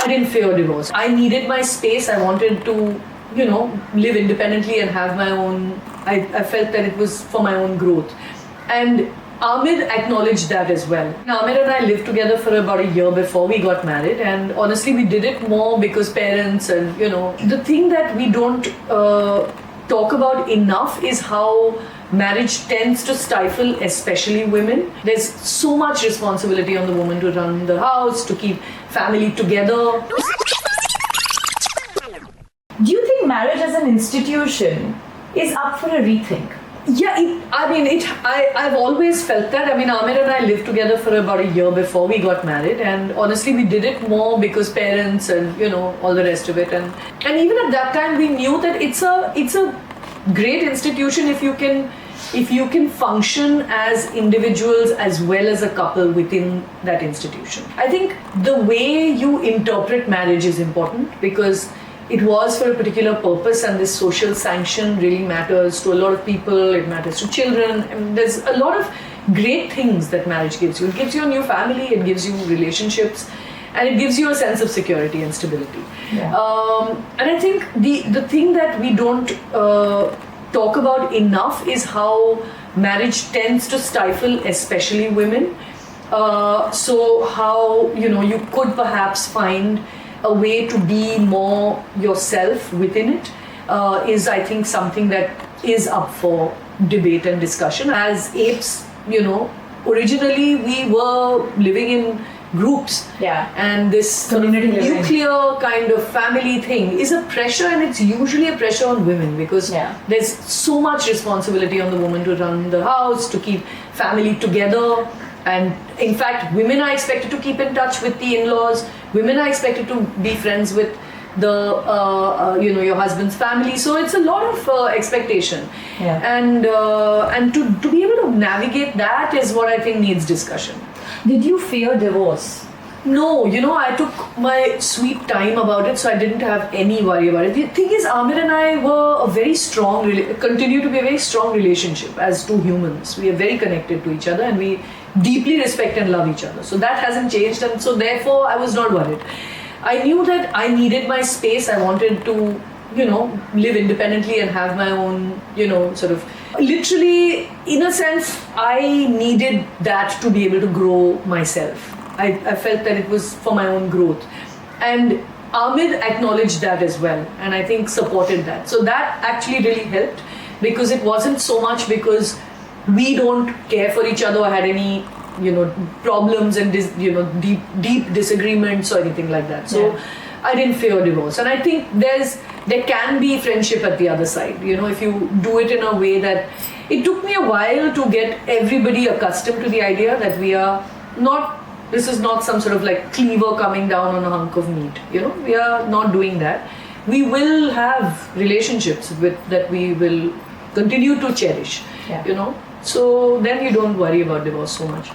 I didn't fear divorce. I needed my space. I wanted to, live independently and have my own. I felt that it was for my own growth. And Aamir acknowledged that as well. Aamir and I lived together for about a year before we got married, and honestly, we did it more because parents and, the thing that we don't talk about enough is how marriage tends to stifle especially women. There's so much responsibility on the woman to run the house, to keep family together. Do you think marriage as an institution is up for a rethink? Yeah, I've always felt that. Aamir and I lived together for about a year before we got married, and honestly, we did it more because parents and, all the rest of it. And even at that time, we knew that it's a great institution if you can function as individuals as well as a couple within that institution. I think the way you interpret marriage is important because it was for a particular purpose, and this social sanction really matters to a lot of people. It matters to children. There's a lot of great things that marriage gives you. It gives you a new family, it gives you relationships, and it gives you a sense of security and stability. Yeah. And I think the thing that we don't talk about enough is how marriage tends to stifle especially women. So how, you could perhaps find a way to be more yourself within it is, I think, something that is up for debate and discussion. As apes, originally we were living in groups. Yeah. And this Community living. nuclear kind of family thing is a pressure, and it's usually a pressure on women because there's so much responsibility on the woman to run the house, to keep family together. And in fact, women are expected to keep in touch with the in-laws. Women are expected to be friends with the, your husband's family. So it's a lot of expectation. Yeah. And to be able to navigate that is what I think needs discussion. Did you fear divorce? No, I took my sweet time about it, so I didn't have any worry about it. The thing is, Aamir and I were a very strong, continue to be a very strong relationship as two humans. We are very connected to each other, and we deeply respect and love each other. So that hasn't changed, and so therefore I was not worried. I knew that I needed my space. I wanted to, live independently and have my own, sort of, literally, in a sense, I needed that to be able to grow myself. I felt that it was for my own growth. And Aamir acknowledged that as well, and I think supported that. So that actually really helped, because it wasn't so much because we don't care for each other or had any, problems and deep disagreements or anything like that. So I didn't fear divorce, and I think there can be friendship at the other side. If you do it in a way that it took me a while to get everybody accustomed to the idea that we are not. This is not some sort of like cleaver coming down on a hunk of meat. We are not doing that. We will have relationships that we will continue to cherish. Yeah. So then you don't worry about divorce so much.